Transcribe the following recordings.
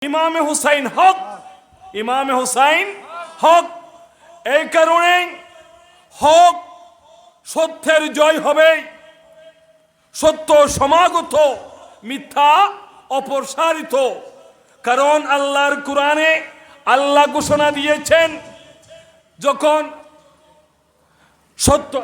ইমামে হুসাইন হক, ইমামে হুসাইন হক। এই কারণে হক সত্যের জয় হবে, সত্য সমাগত, মিথ্যা অপসারিত। কারণ আল্লাহর কোরআনে আল্লাহ ঘোষণা দিয়েছেন, যখন সত্য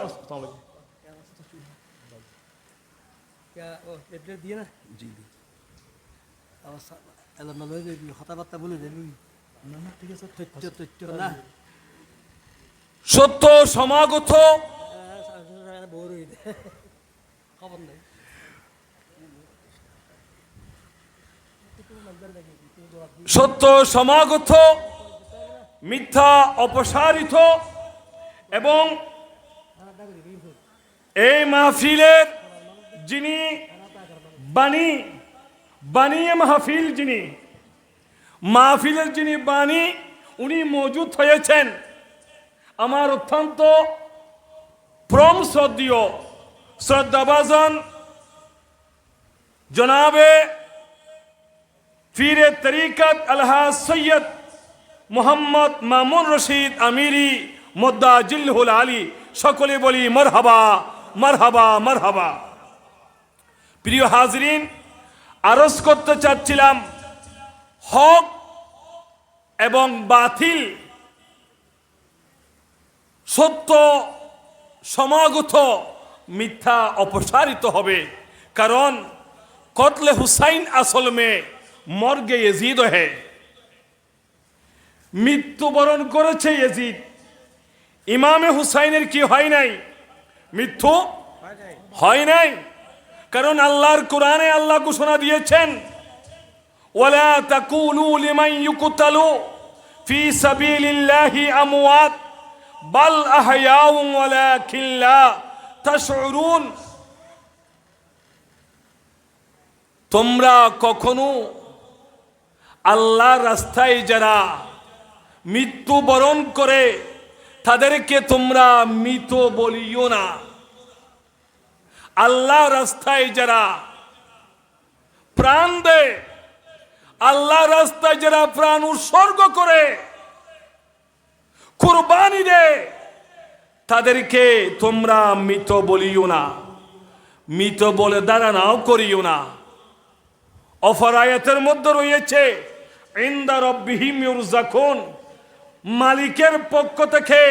সত্য সমাগত, সত্য সমাগত, মিথ্যা অপসারিত। এবং এই মাহফিলের যিনি বানিয়ে মাহফিল, যিনি মাহফিলের যিনি বাণী, উনি মজুদ হয়েছেন আমার অত্যন্ত পরম শ্রদ্ধেয় শ্রদ্ধাভাজন জনাবে পীরে তরিকত আলহাজ সৈয়দ মোহাম্মদ মামুন রশিদ আমিরি মুদ্দাজিল্লুল আলী। সকলে বলি মারহাবা মারহাবা মারহাবা। প্রিয় হাজরিন, আরজ করতে চাচ্ছিলাম, হক এবং বাতিল, সত্য সমাগত, মিথ্যা অপসারিত হবে। কারণ কতলে হুসাইন আসল মে মর্গে यजीद है, মৃত্যুবরণ করেছে यजीद। ইমামে হুসাইনের কি হয় নাই? মৃত্যু হয় নাই। কারণ আল্লাহর কোরআনে আল্লাহ ঘোষণা দিয়েছেন, ওয়ালা তাকুলু লিমান ইউকতালু ফি সাবিলিল্লাহি আমওয়াত বাল আহয়াউ ওয়ালাকিন লা তাশউরুন। তোমরা কখনো আল্লাহর রাস্তায় যারা মৃত্যুবরণ করে তাদেরকে তোমরা মৃত বলিও না। আল্লাহ রাস্তায় যারা প্রাণ দেয়, আল্লাহ রাস্তায় যারা প্রাণ উৎসর্গ করে, কুরবানি দেয়, তাদেরকে তোমরা মৃত বলিও না, মৃত বলে দাঁড়ানাও করিও না। অপর আয়াতের মধ্যে রয়েছে, ইনদা রাব্বিহিম ইউরযাকুন, মালিকের পক্ষ থেকে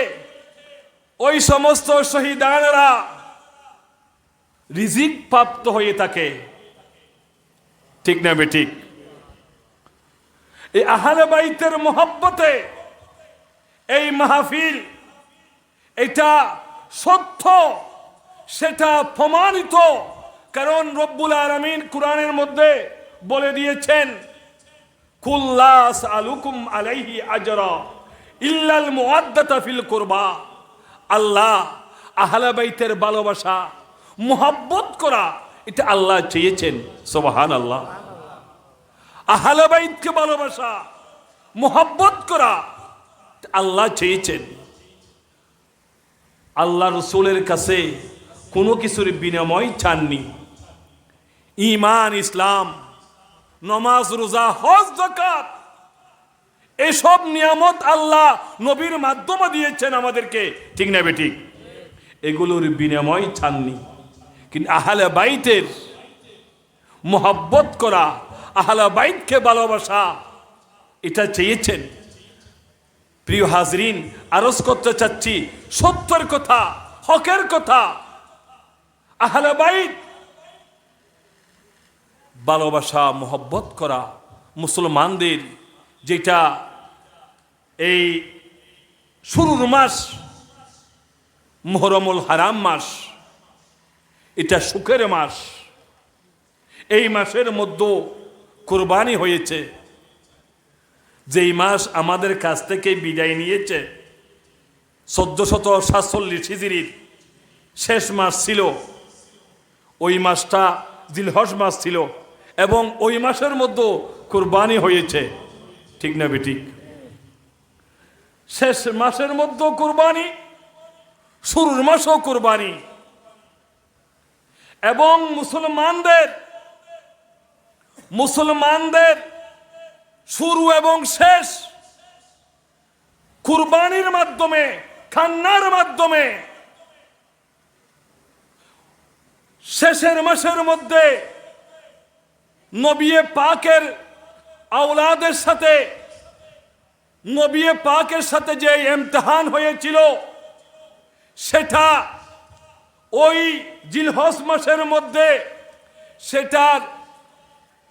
ওই সমস্ত শহীদানেরা রিজিক প্রাপ্ত হয়ে থাকে। ঠিক না বেঠিক? এই আহলে বাইতের মহব্বতে এই মাহফিল, এটা সত্য, সেটা প্রমাণিত। কারণ রব্বুল আলামিন কোরআনের মধ্যে বলে দিয়েছেন, কুল্লা আসআলুকুম আলাইহি আজরা ইল্লাল মুআদ্দাতা ফিল কুরবা। আল্লাহ আহলে বাইতের ভালোবাসা, মুহাব্বত করা, এটা আল্লাহ চেয়েছেন। সুবহানাল্লাহ। আহলে বাইতকে ভালোবাসা, মুহাব্বত করা আল্লাহ চেয়েছেন। আল্লাহ রসুলের কাছে কোনো কিছুর বিনিময় চাননি। ঈমান, ইসলাম, নামাজ, রোজা, হজ, যাকাত, এসব নিয়ামত আল্লাহ নবীর মাধ্যমে দিয়েছেন আমাদেরকে। ঠিক না বেঠিক? এগুলোর বিনিময় চাননি। কিন্তু আহলে বাইতের মুহাব্বত করা, আহলে বাইতকে ভালোবাসা, এটা চেয়েছেন। প্রিয় হাজরিন, আরজ করতে চাচ্ছি সত্যের কথা, হকের কথা। আহলে বাইত ভালোবাসা, মুহাব্বত করা মুসলমানদের, যেটা এই শুরুর মাস মুহররমুল হারাম মাস, এটা সুখের মাস। এই মাসের মধ্যে কুরবানি হয়েছে। যেই মাস আমাদের কাছ থেকে বিদায় নিয়েছে, 1447 হিজরির শেষ মাস ছিল। ওই মাসটা জিলহজ মাস ছিল, এবং ওই মাসের মধ্যে কুরবানি হয়েছে। ঠিক না বেঠিক? শেষ মাসের মধ্যে কুরবানি, শুরুর মাসও কুরবানি। এবং মুসলমানদের শুরু এবং শেষ কুরবানির মাধ্যমে, কান্নার মাধ্যমে। শেষের মাসের মধ্যে নবী পাকের আওলাদের সাথে, নবী পাকের সাথে যে ইমতিহান হয়েছিল, সেটা ওই জিলহজ মাসের মধ্যে সেটার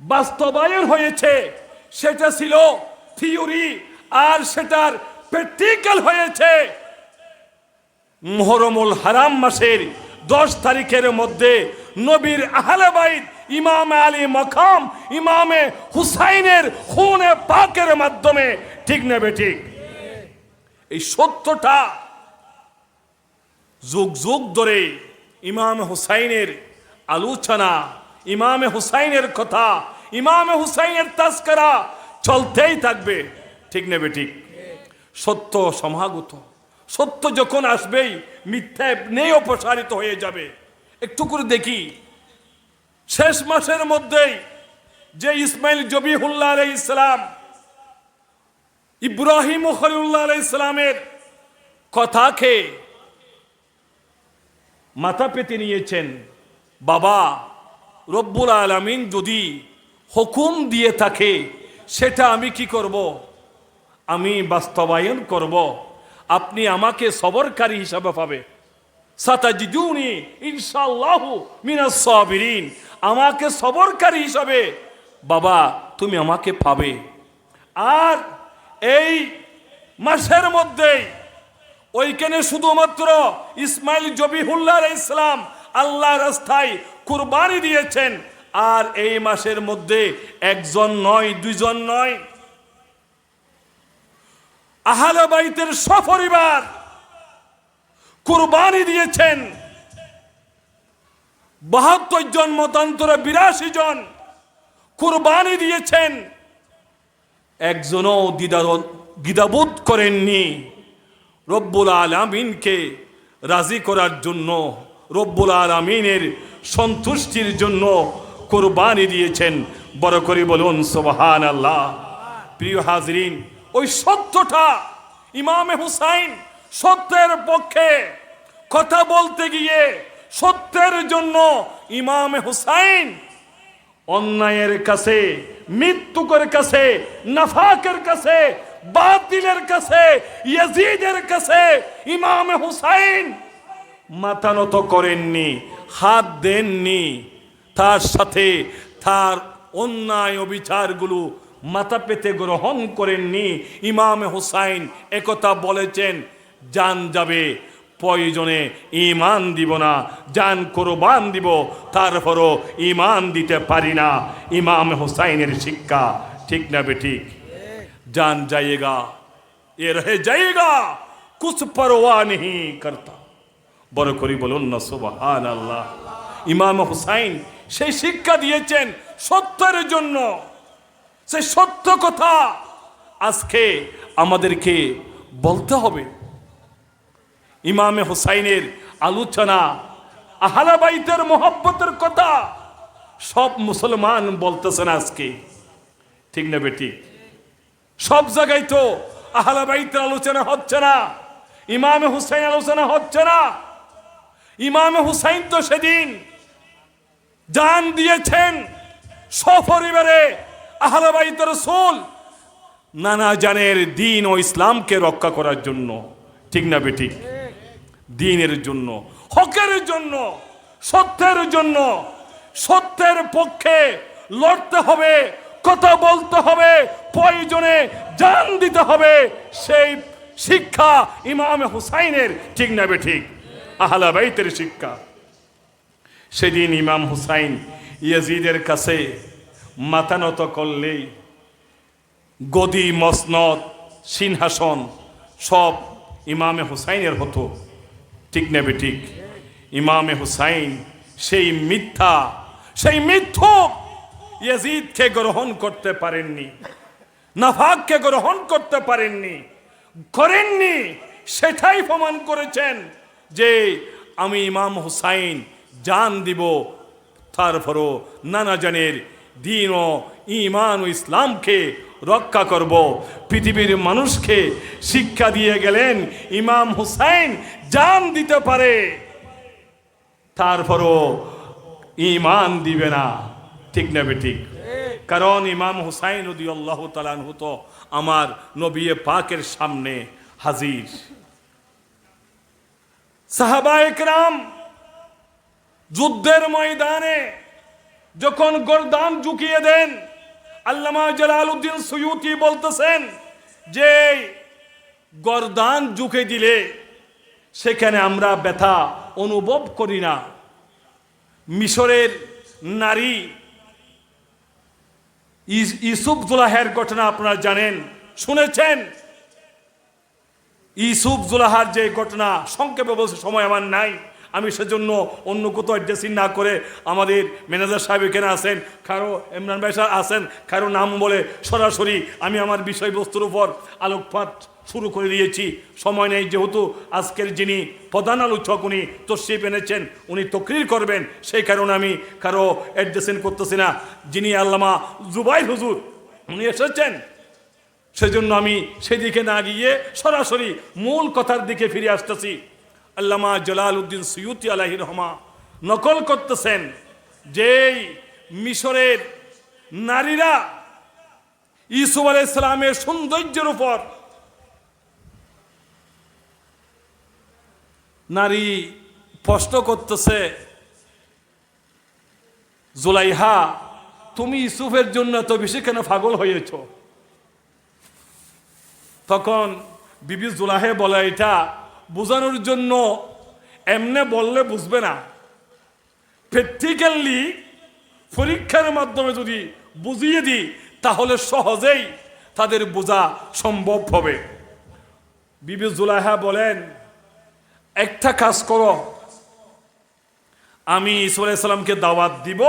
বাস্তবায়ন হয়েছে। সেটা ছিল থিওরি, আর সেটার প্র্যাকটিক্যাল হয়েছে মুহররমুল হারাম মাসের 10 তারিখের মধ্যে নবীর আহলে বাইত ইমাম আলী মাকাম ইমামে হুসাইনের খুনে পাকের মাধ্যমে। ঠিক না বেঠিক? এই সত্যটা যুগ যুগ ধরে ইমাম হুসাইনের আলোচনা, ইমামে হুসাইনের কথা, ইমামে হুসাইনের তাজকিরা চলতেই থাকবে। ঠিক না বেঠিক? সত্য সমাগত, সত্য যখন আসবেই মিথ্যা নেই অপসারিত হয়ে যাবে। একটু করে দেখি, শেষ মাসের মধ্যেই যে ইসমাইল জবিহুল্লাহ আলাইহিস সালাম ইব্রাহিম খলিলুল্লাহ আলাইহিস সালামের কথাকে মাথা পেতে নিয়েছেন, বাবা রব্বুল আলামিন যদি হুকুম দিয়ে থাকে সেটা আমি কি করব? আমি বাস্তবায়ন করব। আপনি আমাকে সবরকারী হিসাবে পাবে। সাতাজিদুনি ইনশাআল্লাহু মিনাস সাবিরিন, আমাকে সবরকারী হিসাবে বাবা তুমি আমাকে পাবে। আর এই মাসের মধ্যেই ওইখানে শুধুমাত্র ইসমাইল জবিহুল্লাহ আলাইহিস সালাম আল্লাহর রাস্তায় কুরবানি দিয়েছেন। আর এই মাসের মধ্যে একজন নয়, দুইজন নয়, আহলে বাইতের সপরিবার কুরবানি দিয়েছেন। 72 জন মতান্তরে 82 জন কুরবানি দিয়েছেন। একজনও দ্বিধাবোধ করেননি। রব্বুল আলামিনকে রাজি করার জন্য, রব্বুল আলামিনের সন্তুষ্টির জন্য কুরবানি দিয়েছেন। বড় করে বলুন সুবহানাল্লাহ। প্রিয় হাজরিন, ওই সত্যটা ইমামে হুসাইন সত্যের পক্ষে কথা বলতে গিয়ে, সত্যের জন্য ইমামে হুসাইন অন্যায়ের কাছে, মৃত্যুকের কাছে, নাফাকের কাছে, বাতিলের কাছে, ইয়াজিদের কাছে ইমামে হুসাইন মাথা নত করেননি, হাত দেননি। তার সাথে তার অন্যায় অবিচারগুলো মাথা পেতে গ্রহণ করেননি। ইমামে হুসাইন একথা বলেছেন, জান যাবে প্রয়োজনে ঈমান দিব না, জান কুরবান দিব, তারপরও ঈমান দিতে পারি না। ইমাম হুসাইনের শিক্ষা। ঠিক না বেঠিক? জান যায়েগা এ রহে যায়েগা, কুছ পরোয়া नहीं करता। বড় করে বলুন না সুবহানাল্লাহ। ইমাম হুসাইন সেই শিক্ষা দিয়েছেন সত্যের জন্য। সেই সত্য কথা আজকে আমাদেরকে বলতে হবে। ইমামে হুসাইনের আলোচনা, আহলে বাইতের মোহাব্বতের কথা সব মুসলমান বলতেছেন আজকে। ঠিক না বেটি? সব জায়গায় তো আহলে বাইতের আলোচনা হচ্ছে না, ইমামে হুসাইন আলোচনা হচ্ছে না। ইমামে হুসাইন তো সেদিন জান দিয়েছেন সপরিবারে আহলে বাইতের রাসূল নানা জানের দ্বীন ও ইসলামকে রক্ষা করার জন্য। ঠিক না বেটি? দ্বীনের জন্য, হকের জন্য, সত্যের জন্য। সত্যের পক্ষে লড়তে হবে, কথা বলতে হবে, প্রয়োজনে জান দিতে হবে। সেই শিক্ষা ইমামে হুসাইনের। ঠিক না বেঠিক? আহলে বাইতের শিক্ষা। সেদিন ইমাম হুসাইন ইয়াজিদের কাছে মাথা নত করলেই গদি, মসনদ, সিংহাসন সব ইমামে হুসাইনের হতো। ঠিক না বেঠিক? ইমামে হুসাইন সেই মিথ্যা, সেই মিথ্যুক ইয়াজিদকে গ্রহণ করতে পারেননি, নাফাককে গ্রহণ করতে করেননি। সেটাই প্রমাণ করেছেন যে আমি ইমাম হুসাইন জান দিব, তারপরও নানা জানের দ্বীন ও ঈমান ও ইসলামকে রক্ষা করব। পৃথিবীর মানুষকে শিক্ষা দিয়ে গেলেন ইমাম হুসাইন জান দিতে পারে, তারপরও ঈমান দিবে না। ঠিক না বেঠিক? কারণ ইমাম হুসাইন রাদিয়াল্লাহু তাআলা আনহু তো আমার নবী পাকের সামনে হাজির। সাহাবায়ে কেরাম যুদ্ধের ময়দানে যখন গর্দান ঝুঁকিয়ে দেন, আল্লামা জালালউদ্দিন সুয়ুতি বলতেছেন যে গর্দান ঝুঁকে দিলে সেখানে আমরা ব্যথা অনুভব করি না। মিশরের নারী ইউসুফ জুলাহের ঘটনা আপনারা জানেন, শুনেছেন। ইউসুফ জুলাহার যে ঘটনা, সংক্ষেপে বলছে, সময় আমার নাই, আমি সেজন্য অন্য কোথাও অ্যাড্রেসিং না করে আমাদের ম্যানেজার সাহেব এখানে আছেন, কারো ইমরান ভাই সাহেব আছেন, কারো নাম বলে সরাসরি আমি আমার বিষয়বস্তুর উপর আলোকপাত শুরু করে দিয়েছি। সময় নেই, যেহেতু আজকের যিনি প্রধান আলোচক উনি তশরিফ এনেছেন, উনি তকরির করবেন, সেই কারণে আমি কারো অ্যাড্রেসিং করতেছি না। যিনি আল্লামা জুবাইর হুজুর উনি এসেছেন, সেজন্য আমি সেদিকে না গিয়ে সরাসরি মূল কথার দিকে ফিরে আসতেছি। আল্লামা জালালউদ্দিন সুয়ুতি আলাইহির রহমা নকল করতেছেন যে মিশরের নারীরা ইউসুফ আলাইহিস সালামের সৌন্দর্যের উপর নারী প্রশ্ন করতেছে, জুলাইহা তুমি ইউসুফের জন্য এত বেশি কেন পাগল হয়েছ? তখন বিবি জুলাহে বলে, এটা বোঝানোর জন্য, এমনে বললে বুঝবে না, প্র্যাকটিক্যালি পরীক্ষার মাধ্যমে যদি বুঝিয়ে দিই তাহলে সহজেই তাদের বোঝা সম্ভব হবে। বিবি জুলাইহা বলেন, একটা কাজ করো, আমি ইউসুফ আলাইহিস সালামকে দাওয়াত দিব,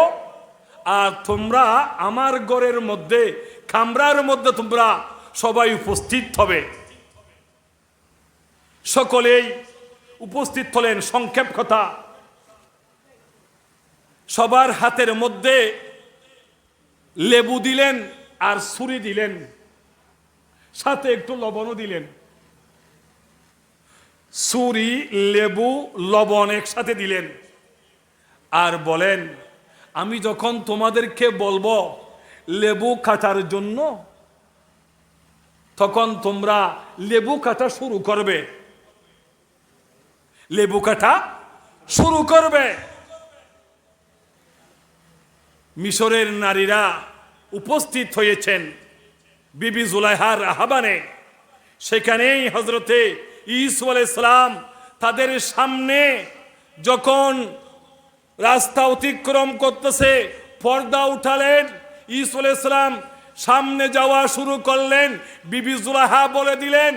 আর তোমরা আমার ঘরের মধ্যে কামরার মধ্যে তোমরা সবাই উপস্থিত হবে। সকলেই উপস্থিত হলেন। সংক্ষেপ কথা, সবার হাতের মধ্যে লেবু দিলেন আর ছুরি দিলেন, সাথে একটু লবণও দিলেন। ছুরি, লেবু, লবণ একসাথে দিলেন আর বলেন, আমি যখন তোমাদেরকে বলবো লেবু কাটার জন্য, তখন তোমরা লেবু কাটা শুরু করবে, লেবু কাটা শুরু করবে। মিশরের নারীরা উপস্থিত হয়েছেন বিবি জুলাইহার আহ্বানে। সেখানেই হযরতে ইউসুফ আলাইহিস সালাম তাদের সামনে যখন রাস্তা অতিক্রম করতেছে, পর্দা উঠালেন, ইউসুফ আলাইহিস সালাম সামনে যাওয়া শুরু করলেন। বিবি জুলাইহা বলে দিলেন,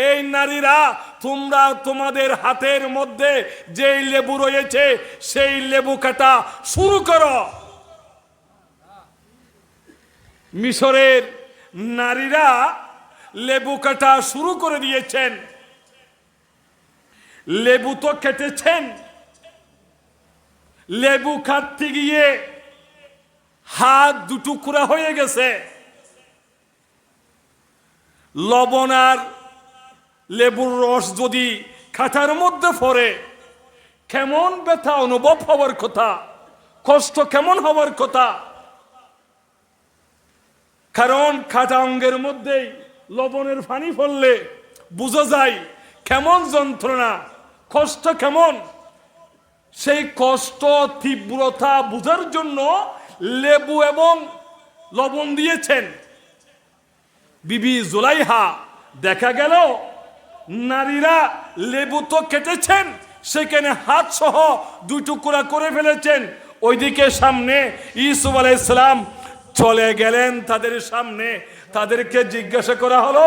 এই নারীরা, তোমরা তোমাদের হাতের মধ্যে যেই লেবু রয়েছে সেই লেবু কাটা শুরু করো। মিশরের নারীরা লেবু কাটা শুরু করে দিয়েছেন। লেবু তো কেটেছেন, লেবু কাটতে গিয়ে হাত দুটুকরা হয়ে গেছে। লবণ আর লেবুর রস যদি কাটার মধ্যে পড়ে কেমন ব্যথা অনুভব হওয়ার কথা, কষ্ট কেমন হওয়ার কথা। কারণ কাটা অঙ্গের মধ্যেই লবণের পানি পড়লে বোঝা যায় কেমন যন্ত্রণা, কষ্ট কেমন। সেই কষ্ট তীব্রতা বোঝার জন্য লেবু এবং লবণ দিয়েছেন বিবি জুলাইহা। দেখা গেল নারীরা লেবু তো কেটেছেন, সেখানে হাত সহ দুই টুকরা করে ফেলেছেন। ওইদিকে সামনে ইউসুফ আলাইহিস সালাম চলে গেলেন তাদের সামনে। তাদেরকে জিজ্ঞাসা করা হলো,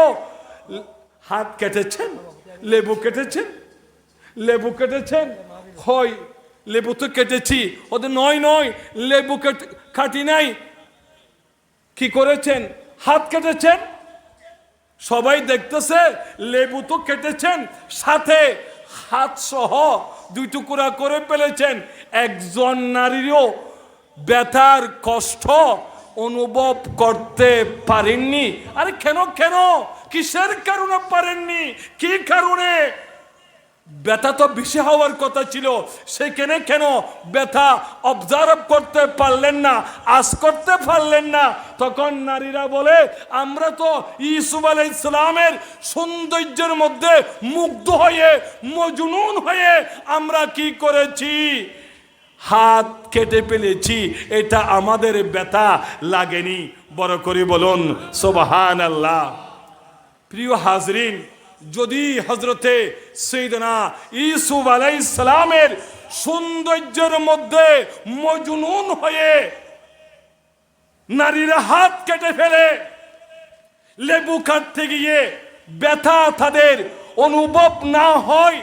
হাত কেটেছেন, লেবু কেটেছেন? লেবু কেটেছেন? হয়, লেবু তো কেটেছি। ওদের নয় নয়, লেবু কাটি নাই। কি করেছেন? হাত কেটেছেন। সবাই দেখতেছে লেবু তো কেটেছেন, সাথে হাত সহ দুই টুকরা করে ফেলেছেন। একজন নারীরও ব্যথার কষ্ট অনুভব করতে পারেননি? আরে কেন কেন, কিসের কারণে পারেননি? কি কারণে? ব্যথা তো বেশি হওয়ার কথা ছিল, সেখানে কেন ব্যথা অবজার্ভ করতে পারলেন না, আজ করতে পারলেন না? তখন নারীরা বলে, আমরা তো ইউসুফ আলাইহিস সালামের সৌন্দর্যের মধ্যে মুগ্ধ হয়ে, মজনুন হয়ে আমরা কি করেছি, হাত কেটে ফেলেছি, এটা আমাদের ব্যথা লাগেনি। বড় করে বলুন সুবহানাল্লাহ। প্রিয় হাজরিন, যদি হযরতে সাইয়েদনা ইউসুফ আলাইহিস সালামের সৌন্দর্যের মধ্যে মজনুন হয়ে নারীরা হাত কেটে ফেলে, লেবু কাটতে গিয়ে ব্যথা তাদের অনুভব না হয়,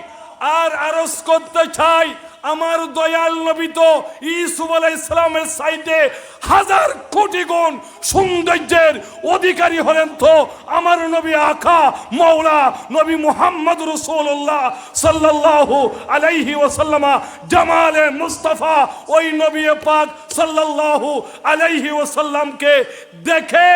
আর আরজ করতে চাই, আমার দয়াল নবী তো ইউসুফ আলাইহিস সালামের সাইডে হাজার কোটি গুণ সৌন্দর্যের অধিকারী হলেন, তো আমার নবী আকা মাওলা নবী মুহাম্মদ রাসূলুল্লাহ সাল্লাল্লাহু আলাইহি ওয়াসাল্লাম জামালে মুস্তাফা, ওই নবী পাক সাল্লাল্লাহু আলাইহি ওয়াসাল্লামকে দেখে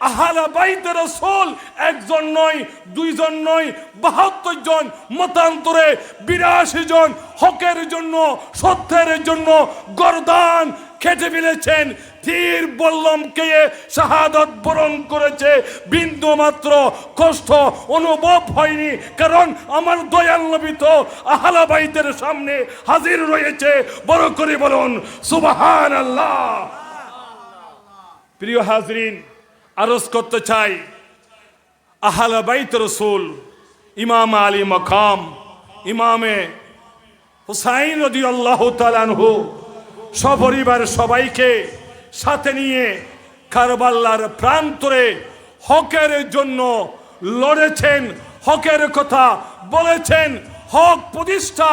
আহলে বাইত রাসূল একজন নয়, দুইজন নয়, ৭২ জন, মতান্তরে ৮২ জন হকের জন্য, সত্যের জন্য গর্দান কেটে ফেলেছেন, তীর বল্লমকে শাহাদাত বরণ করেছে, বিন্দু মাত্র কষ্ট অনুভব হয়নি, কারণ আমার দয়াল নবী তো আহলে বাইতের সামনে হাজির রয়েছে। বড় করে বলুন সুবহানাল্লাহ। প্রিয় হাজরিন, আরজ করতে চাই, আহলে বাইত রাসূল ইমাম আলী মাকাম ইমামে হুসাইন রাদিয়াল্লাহু তাআলা আনহু সপরিবার সবাইকে সাথে নিয়ে কারবালার প্রান্তরে হকের জন্য লড়েছেন, হকের কথা বলেছেন, হক প্রতিষ্ঠা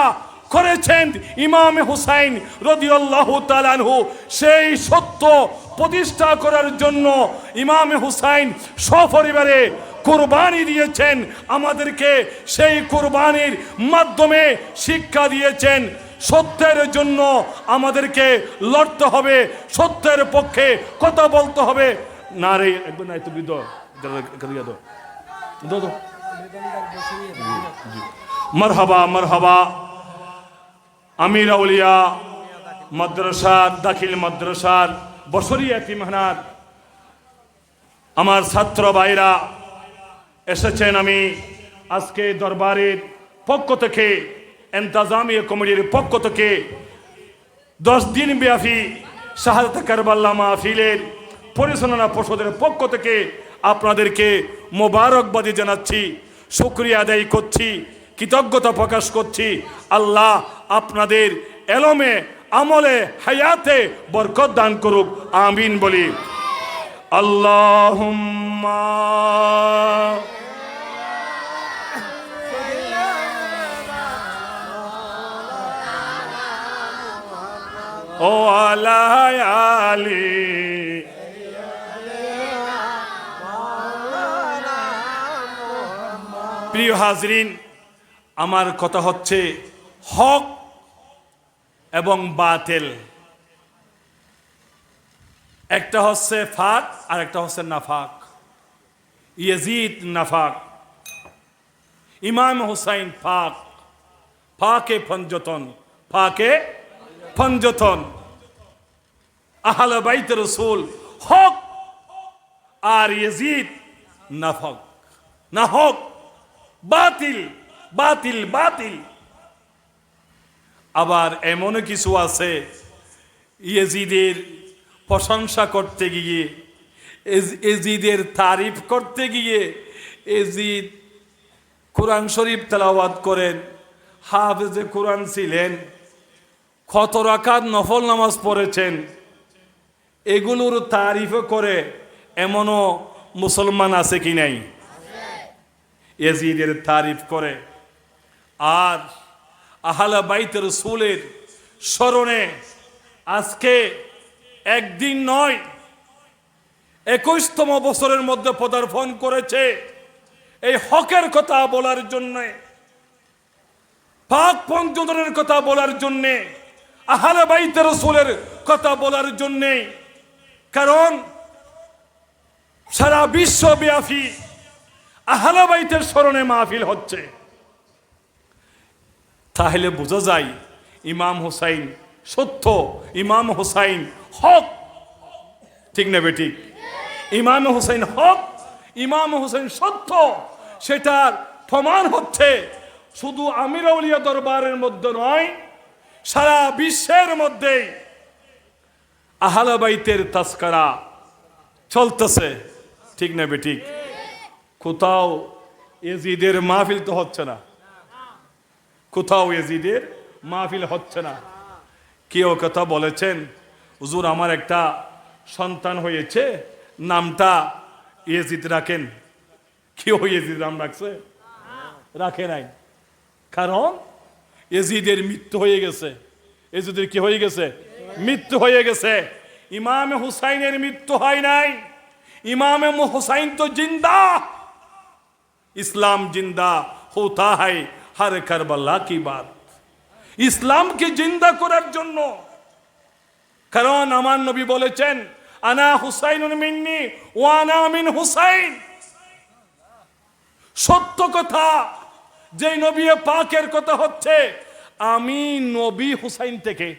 করেছেন ইমাম হুসাইন রাদিয়াল্লাহু তাআলা আনহু। সেই সত্য প্রতিষ্ঠা করার জন্য ইমাম হুসাইন সপরিবারে কুরবানি দিয়েছেন, আমাদেরকে সেই কুরবানির মাধ্যমে শিক্ষা দিয়েছেন, সত্যের জন্য আমাদেরকে লড়তে হবে, সত্যের পক্ষে কথা বলতে হবে। না রে একবার নাই তো বিদ মারহাবা মারহাবা। আমির আউলিয়া মাদ্রাসার, দাখিল মাদ্রাসার বছরী এতিমখানার আমার ছাত্র ভাইরা এসেছেন। আমি আজকে দরবারের পক্ষ থেকে, ইন্তেজামিয়া কমিটির পক্ষ থেকে 10 দিন ব্যাপী শাহাদাত কারবালা মাহফিলের পরিচালনা পর্ষদের পক্ষ থেকে আপনাদেরকে মোবারকবাদী জানাচ্ছি, শুকরিয়া আদায় করছি, কৃতজ্ঞতা প্রকাশ করছি। আল্লাহ আপনাদের এলমে, আমলে, হায়াতে বরকত দান করুক, আমিন বলি। আল্লাহুম্মা ও আলা আলি। প্রিয় হাজরিন, আমার কথা হচ্ছে হক এবং বাতিল, একটা হচ্ছে ফাক আর একটা হচ্ছে নাফাক। ইয়াজিদ নাফাক, ইমাম হুসাইন ফাক, ফাকে পঞ্জতন, ফাকে পঞ্জতন। আহলে বাইত রাসূল হক আর ইয়াজিদ নাফাক, না হক, বাতিল বাতিল বাতিল। আবার এমন কিছু আছে ইয়াজিদের প্রশংসা করতে গিয়ে, ইয়াজিদের তারিফ করতে গিয়ে, ইয়াজিদ কোরআন শরীফ তেলাওয়াত করেন, হাফেজে কোরআন ছিলেন, কত রাকাত নফল নামাজ পড়েছেন, এগুলোর তারিফ করে এমনও মুসলমান আছে কি নাই? ইয়াজিদের তারিফ করে। আর আহলে বাইত রাসূলের স্মরণে আজকে একদিন নয়, 21তম বছরের মধ্যে পদার্পণ করেছে এই হকের কথা বলার জন্য, পাক পঞ্চদনের কথা বলার জন্য, আহলে বাইত রাসূলের কথা বলার জন্য। কারণ সারা বিশ্বব্যাপী আহলে বাইতের স্মরণে মাহফিল হচ্ছে। তাহলে বোঝা যায় ইমাম হুসাইন সত্য, ইমাম হুসাইন হক। ঠিক না বেঠিক? ইমাম হুসাইন হক, ইমাম হুসাইন সত্য। সেটার প্রমাণ হচ্ছে শুধু আমির আউলিয়া দরবারের মধ্যে নয়, সারা বিশ্বের মধ্যেই আহলে বাইতের তাজকিরা চলতেছে। ঠিক না বেঠিক? কোথাও ইয়াজিদের মাহফিল তো হচ্ছে না, কোথাও ইয়াজিদের মাহফিল হচ্ছে না। কেউ কথা বলেছেন, হুজুর আমার একটা সন্তান হয়েছে, নামটা ইয়াজিদ রাখেন। কেউ ইয়াজিদ নাম রাখছে? রাখে নাই। কারণ ইয়াজিদের মৃত্যু হয়ে গেছে। ইয়াজিদের কি হয়ে গেছে? মৃত্যু হয়ে গেছে। ইমাম হুসাইনের মৃত্যু হয় নাই। ইমাম হুসাইন তো জিন্দা। ইসলাম জিন্দা হোতা है हर करबला की बात। ইসলামকে জিন্দা করার জন্য, কারণ আমার নবী বলেছেন আনা হুসাইনুন মিন্নি ওয়া আনা মিন হুসাইন। সত্য কথা, যে নবী পাকের কথা হচ্ছে আমি নবী হুসাইন থেকে।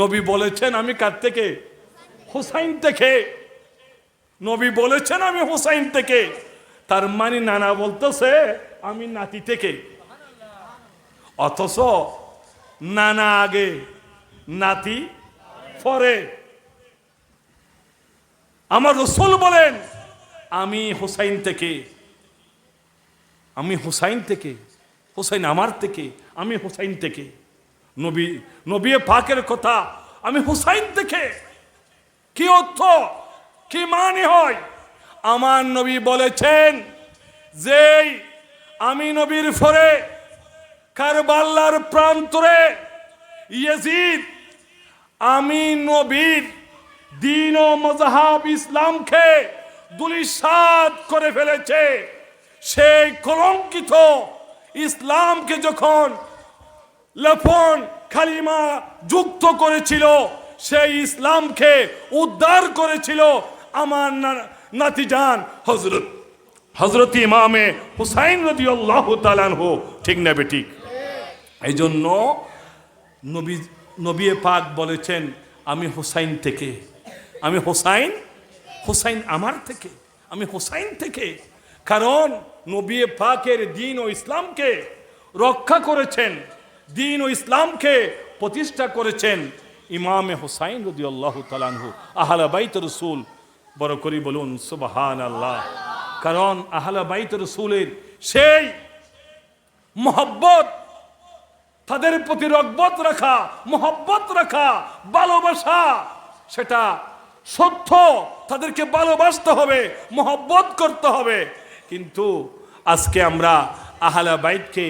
নবী বলেছেন আমি কার থেকে? হুসাইন থেকে। নবী বলেছেন আমি হুসাইন থেকে। তার মানে নানা বলতেছে আমি নাতি থেকে। অথচ নানা আগে, নাতি পরে। আমার রাসূল বলেন আমি হুসাইন থেকে, আমি হুসাইন থেকে, হুসাইন আমার থেকে, আমি হুসাইন থেকে। নবী নবী পাকের কথা আমি হুসাইন থেকে। কি অর্থ, কি মানে হয়? আমার নবী বলেছেন যে আমি নবীর পরে কারবালার প্রান্তরে ইয়াজিদ আমি নবীর দিন ও মযহাব ইসলামকে ধূলিসাৎ করে ফেলেছে। সেই কলঙ্কিত ইসলামকে যখন লফন কালিমা যুক্ত করেছিল, সেই ইসলামকে উদ্ধার করেছিল আমার নাতিজান হযরত ইমামে হুসাইন রাদিয়াল্লাহু তাআলা আনহু। ঠিক না বেঠিক? এই জন্য নবী পাক বলেছেন আমি হুসাইন থেকে, আমি হুসাইন, হুসাইন আমার থেকে, আমি হুসাইন থেকে। কারণ নবী পাকের দ্বীন ও ইসলামকে রক্ষা করেছেন, দ্বীন ও ইসলামকে প্রতিষ্ঠা করেছেন ইমামে হুসাইন রাদিয়াল্লাহু তাআলা আনহু। আহলে বাইত রাসূল বড় করে বলুন সুবহানাল্লাহ। কারণ আহলে বাইত রাসূলের সেই মোহব্বত, তাদের প্রতি রগবত রাখা, মোহব্বত রাখা, ভালোবাসা, সেটা সত্য। তাদেরকে ভালোবাসতে হবে, মোহব্বত করতে হবে। কিন্তু আজকে আমরা আহলে বাইতকে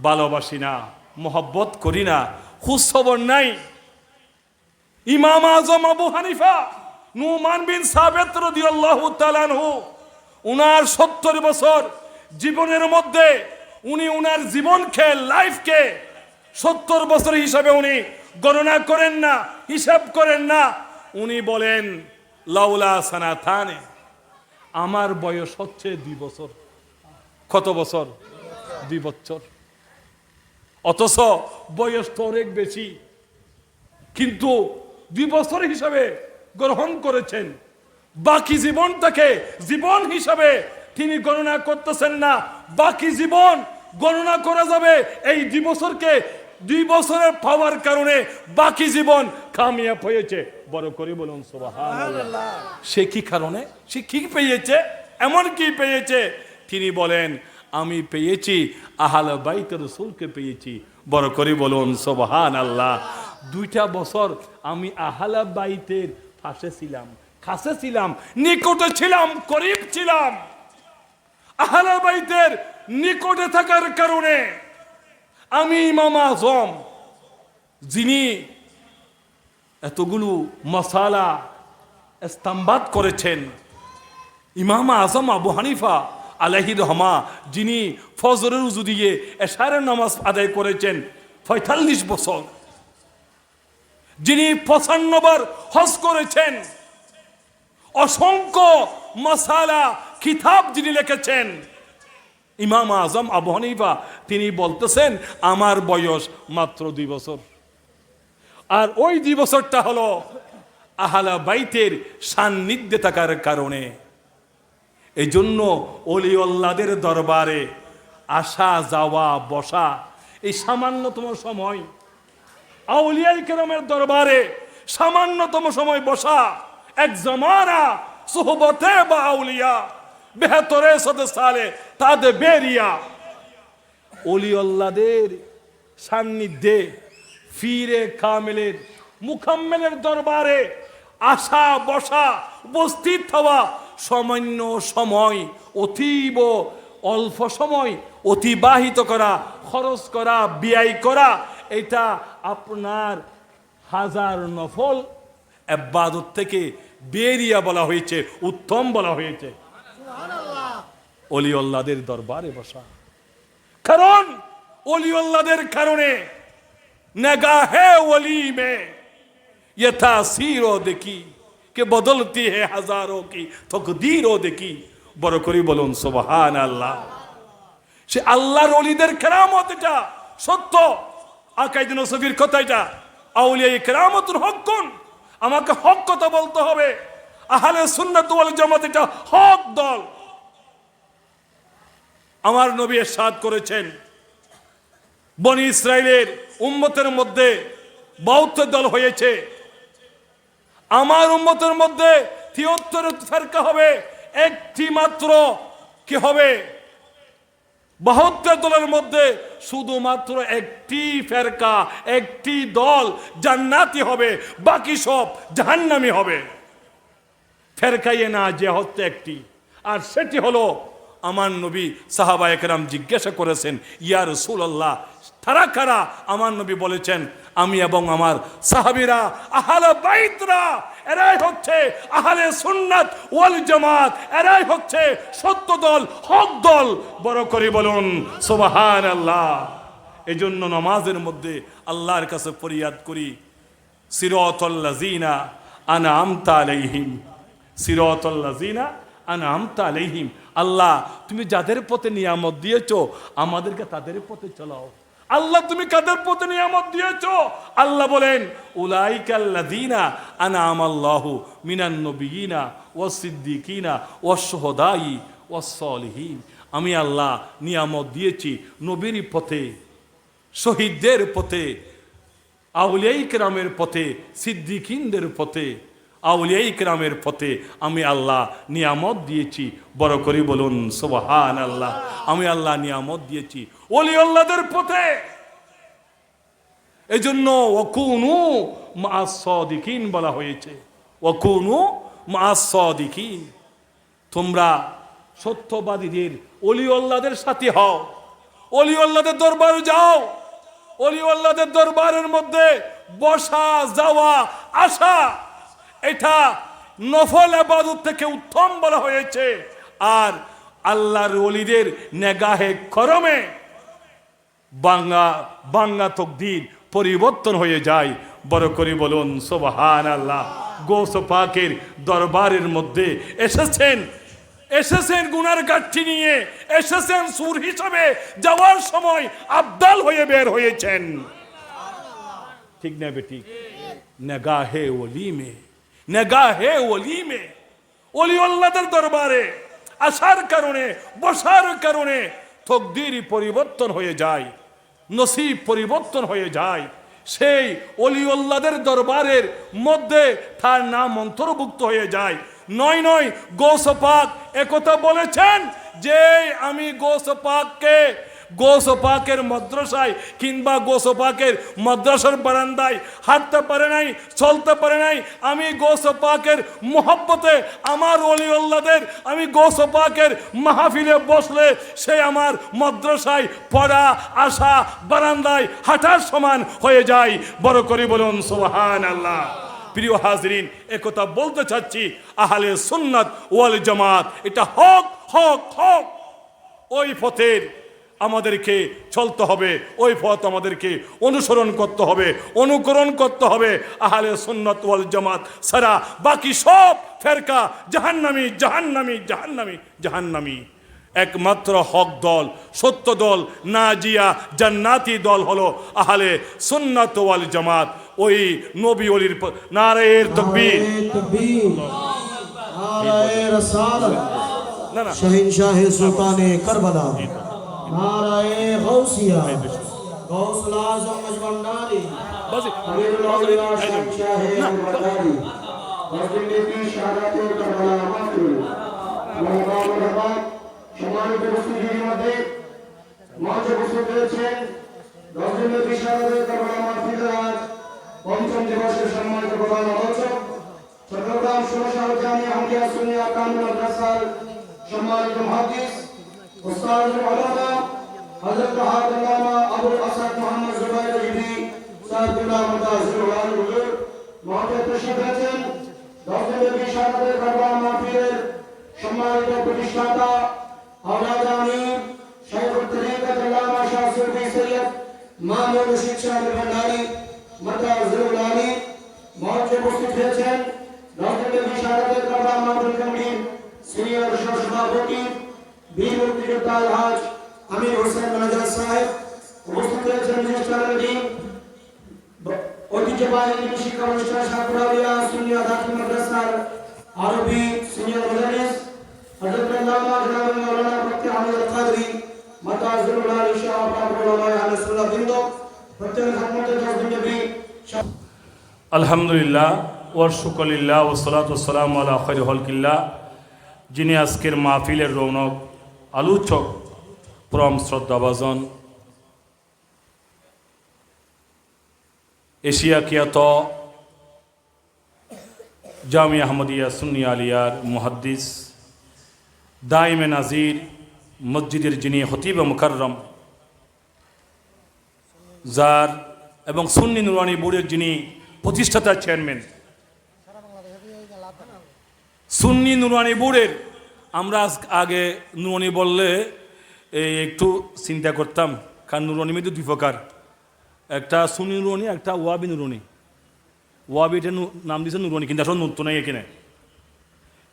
ভালোবাসি না, মোহব্বত করি না, খোঁজ খবর নাই। ইমাম আজম আবু হানিফা নুমান বিন সাবিত রাদিয়াল্লাহু তাআলা আনহু, উনার 70 বছর জীবনের মধ্যে উনি উনার জীবনকে, লাইফকে 70 বছর হিসাবে উনি গণনা করেন না, হিসাব করেন না। উনি বলেন লাউলা সানাতানে, আমার বয়স হচ্ছে 2 বছর। কত বছর? 2 বছর। অথচ বয়স তো অনেক বেশি, কিন্তু 2 বছর হিসাবে গ্রহণ করেছেন। বাকি জীবনটাকে জীবন হিসাবে তিনি গণনা করতেছেন না। বাকি জীবন গণনা করা যাবে এই 2 বছরকে। 2 বছরের পাওয়ার কারণে বাকি জীবন কামিয়াব হয়েছে। বড় করে বলুন সুবহানাল্লাহ। সে কি কারণে, সে কি পেয়েছে, এমন কি পেয়েছে? তিনি বলেন আমি পেয়েছি আহলে বাইত রাসূলকে পেয়েছি। বড় করে বলুন সুবহানাল্লাহ। 2টা বছর আমি আহলে বাইতের পাশে ছিলাম, কাছে ছিলাম, নিকটে ছিলাম, করিব ছিলাম। আহলে বাইতের নিকটে থাকার কারণে আমি ইমাম আজম, যিনি এতগুলো মাসালা ইস্তেমবাদ করেছেন, ইমাম আজম আবু হানিফা আলাইহি রহমা, যিনি ফজরের উযু দিয়ে এশারের নামাজ আদায় করেছেন 45 বছর, যিনি 95 বার হজ করেছেন, অসংখ্য মাসালা কিতাব যিনি লিখেছেন, ইমাম আজম আবু হানিফা, তিনি বলতেছেন আমার বয়স মাত্র 2 বছর। আর ওই 2 বছরটা হলো আহলে বাইতের সান্নিধ্যে থাকার কারণে। এই জন্য ওলিউল্লাহদের দরবারে আসা যাওয়া বসা এই সামান্যতম সময়, আউলিয়ায়ে কেরামের দরবারে সামান্যতম সময় বসা, এক জমানা সুহবতে বা আউলিয়া বেহতরে সদে সালে তাদের বেরিয়া। ওলিউল্লাহদের সান্নিধ্যে ফিরে কামেলের মুকাম্মেলের দরবারে আসা বসা উপস্থিত হওয়া, সামান্য সময়, অতীব অল্প সময় অতিবাহিত করা, খরচ করা, ব্যয় করা, এটা আপনার হাজার নফল ইবাদত থেকে বেরিয়া বলা হয়েছে, উত্তম বলা হয়েছে ওলিউল্লাহদের দরবারে বসা। কারণ ওলিউল্লাহদের কারণে नगाहे वली में ये तासीरो देखी कि बदलती है हजारों की तकदीरों देखी। বড় করে বলুন সুবহানাল্লাহ। সে আল্লাহর ওলিদের কেরামত, এটা সত্য। আকাইদ নসবির কথা, এটা আউলিয়া কেরামতুল হকুন। আমাকে হক কথা বলতে হবে। আহলে সুন্নাত ওয়াল জামাত এটা হক দল। আমার নবী ইরশাদ করেছেন, বনি ইসরাইলের উম্মতের মধ্যে 72 দল হয়েছে, আমার উম্মতের মধ্যে 73 ফেরকা হবে, একটি মাত্র কি হবে 72 দলের মধ্যে শুধুমাত্র একটি ফেরকা, একটি দল জান্নাতি হবে, বাকি সব জাহান্নামী হবে। ফেরকায়ে না যে হচ্ছে একটি, আর সেটি হলো আমার নবী। সাহাবায়ে কেরাম জিজ্ঞাসা করেছেন, ইয়া রাসূলুল্লাহ তারা কারা? আমার নবী বলেছেন, আমি এবং আমার সাহাবীরা, আহলে বাইতরা, এরাই হচ্ছে আহলে সুন্নাত ওয়াল জামাত, এরাই হচ্ছে সত্য দল, হক দল। বড় করে বলুন সুবহানাল্লাহ। এজন্য নামাজের মধ্যে আল্লাহর কাছে ফরিয়াদ করি, সিরাতাল লাযিনা আনআমতা আলাইহিম, সিরাতাল লাযিনা আনআমতা আলাইহিম। আল্লাহ তুমি যাদের পথে নিয়ামত দিয়েছো আমাদেরকে তাদের পথে চলাও। আল্লাহ তুমি কাদের পথে নিয়ামত দিয়েছো? আল্লাহ বলেন, উলাইকাল লাযিনা আনআমাল্লাহু মিনান নবিয়িনা ওয়াস সিদ্দিকিনা ওয়াস শুহাদাই ওয়াস সালিহিন। আমি আল্লাহ নিয়ামত দিয়েছি নবীর পথে, শহীদদের পথে, আউলিয়ায়ে কেরামের পথে, সিদ্দিকিনদের পথে, আউলিয়ায়ে কেরামের পথে আমি আল্লাহ নিয়ামত দিয়েছি। বড় করে বলুন সুবহানাল্লাহ। আমি আল্লাহ নিয়ামত দিয়েছি ওলিউল্লাহদের পথে। এজন্য ওয়াকুনু মা'আস সাদিকিন বলা হয়েছে, ওয়াকুনু মা'আস সাদিকিন। তোমরা সত্যবাদীদের, ওলিউল্লাহদের সাথে হও, ওলিউল্লাহদের দরবারে যাও। ওলিউল্লাহদের দরবারের মধ্যে বসা, যাওয়া, আসা, এটা নফল ইবাদত থেকে উত্তম বলা হয়েছে। আর আল্লাহর ওলিদের নেগাহে করমে বাংলা তকদির পরিবর্তন হয়ে যায়। বড় করে বলুন সুবহানাল্লাহ। গৌস পাকের দরবারের মধ্যে এসেছেন গুনার গাঠি নিয়ে, এসেছেন সুর হিসাবে, যাওয়ার সময় আবদাল হয়ে বের হয়েছেন। ঠিক না বেটি? নেগাহে ওলি মে, নেগাহে ওলি মে, ওলিউল্লাহদের দরবারে আসার কারণে, বসার কারণে তকদির পরিবর্তন হয়ে যায়, নসিব পরিবর্তন হয়ে যায়। সেই ওলিউল্লাহদের দরবারের মধ্যে তার নাম অন্তর্ভুক্ত হয়ে যায়। নয় গৌস পাক একথা বলেছেন যে আমি গৌস পাকের মাদ্রাসায় কিংবা গৌস পাকের মাদ্রাসার বারান্দায় হাঁটতে পারে নাই, চলতে পারে নাই। আমি গৌস পাকের মোহব্বতে আমার ওলিউল্লাহদের, আমি গৌস পাকের মাহফিলে বসলে সে আমার মাদ্রাসায় পড়া, আসা, বারান্দায় হাঁটার সমান হয়ে যায়। বড় করে বলুন সুবহানাল্লাহ। প্রিয় হাজরিন, একথা বলতে চাচ্ছি, আহলে সুন্নাত ওয়াল জামাত এটা হক হক হক। ওই পথের আমাদেরকে চলতে হবে, ওই পথ আমাদেরকে অনুসরণ করতে হবে, অনুকরণ করতে হবে। আহলে সুন্নাত ওয়াল জামাত সারা বাকি সব ফেরকা জাহান্নামী জাহান্নামী জাহান্নামী জাহান্নামী। একমাত্র হক দল, সত্য দল, নাজিয়া জান্নাতি দল হলো আহলে সুন্নাত ওয়াল জামাত। ওই নবী ওলির নারায়ে তাকবীর, নারায়ে রিসালাত, না না শাহিনশাহে সুলতানে কারবালা, নারায়ে গাউসিয়া, গাউসুল আজম মজবন্নারি, বাজি আমিরুল আউলিয়া শাহিনশাহে মজবন্নারি, রাজনীতি শাহাদাতে কারবালা মাহফিল। মাহবাব সম্মানিত উপস্থিতির মধ্যে মঞ্চে উপস্থিত রয়েছেন রাজনীতি শাহাদাতে কারবালা মাহফিলের আজ পঞ্চম দিবসের সম্মানিত প্রধান আলোচক চট্টগ্রাম ষোলশাহ জামিয়া হামিয়া সুন্নিয়া কামিল মাদ্রাসার সম্মানিত মুহাদ্দিস উস্তাদুল উলামা হযরত আল্লামা আবুল আসাদ মুহাম্মদ জুবাইর রিজি সাহেবুল্লাহ মুতাজিরুল আলী হুজুর মহোদয় তশরিফ রয়েছেন। রাজনীতি শাহাদাতে কারবালা মাহফিলের সম্মানিত প্রতিষ্ঠাতা আওলাদ আমির শাইখুত তরিকত আল্লামা শাহ সুফি সৈয়দ মামুন রশিদ সাহেব ভান্ডারী মুতাজিরুল আলী মঞ্চে উপস্থিত হয়েছেন। রাজনীতি শাহাদাতে কারবালা মাহফিল কমিটির সিনিয়র সহসভাপতি বীর মুক্তিযোদ্ধা আলহাজ আমির হোসেন মানাজার সাহেব উপস্থিত হয়েছেন। রেজিস্ট্রার ডিন ঐতিহ্যবাহী শিক্ষা প্রতিষ্ঠান সাকুরাউলিয়া সুন্নিয়া দাখিল মাদ্রাসার আরবি সিনিয়র মুদারিস হযরত আল্লামা জনাব মাওলানা মুফতি আহমদ আল কাদরি মাতাজিরুল আলী শাহ আবুল উলামা আহলে সুন্নাহ বৃন্দ প্রত্যেক খাদমতে নবী। আলহামদুলিল্লাহ ওয়ার শুকরিল্লাহ ওয়া সালাতু ওয়া সালামু আলা খায়রি খালকিল্লাহ। যিনি আজকের মাহফিলের রৌনক, আলোচক, পরম শ্রদ্ধাভাজন, এশিয়া খ্যাত জামিয়া আহমদিয়া সুন্নিয়া আলিয়ার মুহাদ্দিস, দাইমে নাজির মসজিদের যিনি খতিব মুকাররম, যার এবং সুন্নি নুরানি বোর্ডের যিনি প্রতিষ্ঠাতা চেয়ারম্যান, সুন্নি নুরানি বোর্ডের। আমরা আগে নুরানি বললে একটু চিন্তা করতাম, কারণ নুরানি মধ্যে দুই প্রকার, একটা সুন্নি নুরানি, একটা ওয়াবি নুরানি। ওয়াবি এটা নাম দিয়েছে নুরানি, কিন্তু আসলে নূর তো নাই এখানে।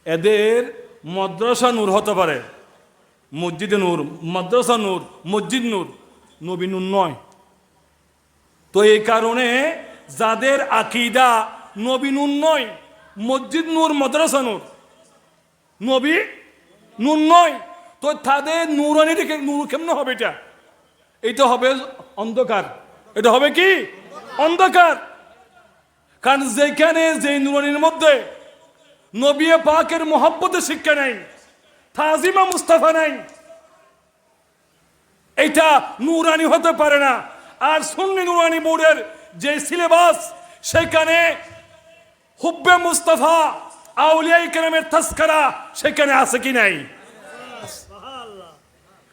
এদের মাদ্রাসা নূর হতে পারে, মসজিদে নূর, মাদ্রাসা নূর, মসজিদ নূর, নবী নূর নয়। তো এই কারণে যাদের আকীদা নবী নূর নয়, মসজিদ নূর, মাদ্রাসা নূর, নবী নূর নয়, তো তাদের নূরানি থেকে নূর কেমন হবে? এটা হবে অন্ধকার, এটা হবে কি অন্ধকার। কারণ যেখানে যে নূরানির মধ্যে নবী পাকের মোহাব্বতের শিক্ষা নাই, তাজিমা মুস্তাফা নাই, এটা নূরানি হতে পারে না। আর সুন্নি নুরানি বোর্ডের যে সিলেবাস, সেখানে হুব্বে মুস্তাফা, আউলিয়া ইকরামের তাসকারা সেখানে আছে কি নাই?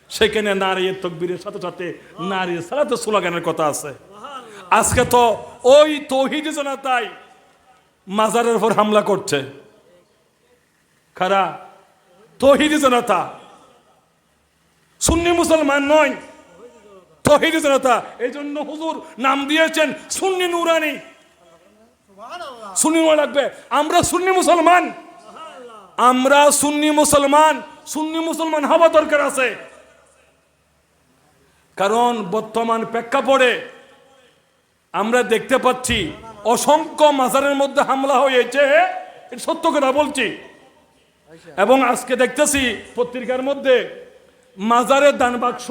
সেখানে নারীর তাকবীরের সাথে সাথে নারীর সালাতে স্লোগানের কথা আছে। আজকে তো ওই তৌহিদি জনতাই মাজারের উপর হামলা করছে। কারা? তৌহিদি জনতা, সুন্নি মুসলমান নয়, তৌহিদি জনতা। এই জন্য হুজুর নাম দিয়েছেন সুন্নি নুরানি। সুন্নি লাগবে, আমরা সুন্নি মুসলমান, আমরা সুন্নি মুসলমান, সুন্নি মুসলমান হওয়া দরকার আছে। কারণ বর্তমান প্রেক্ষাপটে আমরা দেখতে পাচ্ছি অসংখ্য মাজারের মধ্যে হামলা হয়েছে, সত্য কথা বলছি। এবং আজকে দেখতেছি পত্রিকার মধ্যে মাজারের দান বাক্স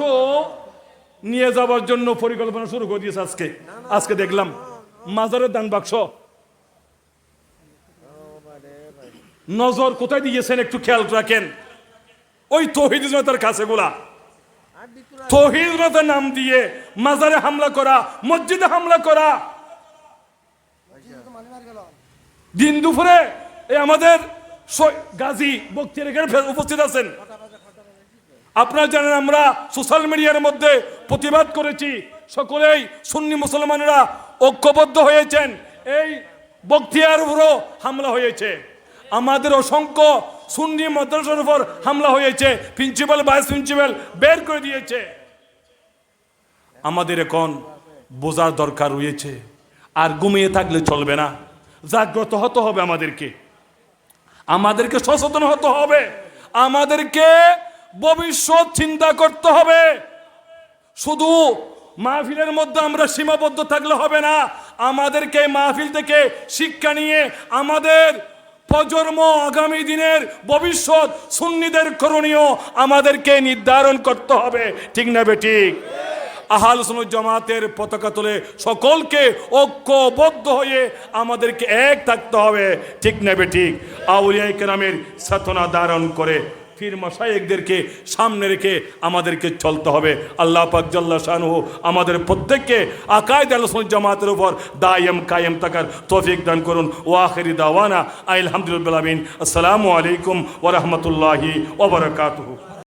নিয়ে যাওয়ার জন্য পরিকল্পনা শুরু করে দিয়েছে। আজকে দেখলাম মাজারের দান বাক্স। নজর কোথায় দিয়েছেন একটু খেয়াল রাখেন। ওই তৌহিদ জনতার কাছে গুলা তৌহিদ জনতার নাম দিয়ে মাজারে হামলা করা, মসজিদে হামলা করা। দিন দুপুরে এই আমাদের গাজী বক্তিয়ার এখানে উপস্থিত আছেন। আপনারা জানেন আমরা সোশ্যাল মিডিয়ার মধ্যে প্রতিবাদ করেছি, সকলেই সুন্নি মুসলমানেরা ঐক্যবদ্ধ হয়েছেন। এই বক্তিয়ার উপরও হামলা হয়েছে, আমাদের অসংখ্য সুন্নি মাদ্রাসার উপর হামলা হয়েছে, প্রিন্সিপাল ভাইস প্রিন্সিপাল বের করে দিয়েছে। আমাদের এখন বোঝার দরকার রয়েছে। আর ঘুমিয়ে থাকলে চলবে না, জাগ্রত হতে হবে আমাদেরকে সচেতন হতে হবে, আমাদেরকে ভবিষ্যৎ চিন্তা করতে হবে। শুধু মাহফিলের মধ্যে আমরা সীমাবদ্ধ থাকলে হবে না, আমাদেরকে মাহফিল থেকে শিক্ষা নিয়ে আমাদের প্রজন্ম, আগামী দিনের ভবিষ্যৎ, সুন্নিদের করণীয় আমাদেরকে নির্ধারণ করতে হবে। ঠিক না বেঠিক? আহলে সুন্নাত জামাতের পতাকা তুলে সকলকে ঐক্যবদ্ধ হয়ে আমাদেরকে এক থাকতে হবে। ঠিক না বেঠিক? আউলিয়া কেরামের সাধনা ধারণ করে পীর মাশায়েখদেরকে সামনে রেখে আমাদেরকে চলতে হবে। আল্লাহ পাক জাল্লা শানুহু আমাদের প্রত্যেককে আকায়েদ আহলে সুন্নাত জামাতের উপর দায়েম কায়েম থাকার তৌফিক দান করুন। ওয়া আখিরি দাওয়ানা আলহামদুলিল্লাহি রাব্বিল আলামিন। আসসালামু আলাইকুম ওয়া রাহমাতুল্লাহি ওয়া বারাকাতুহু।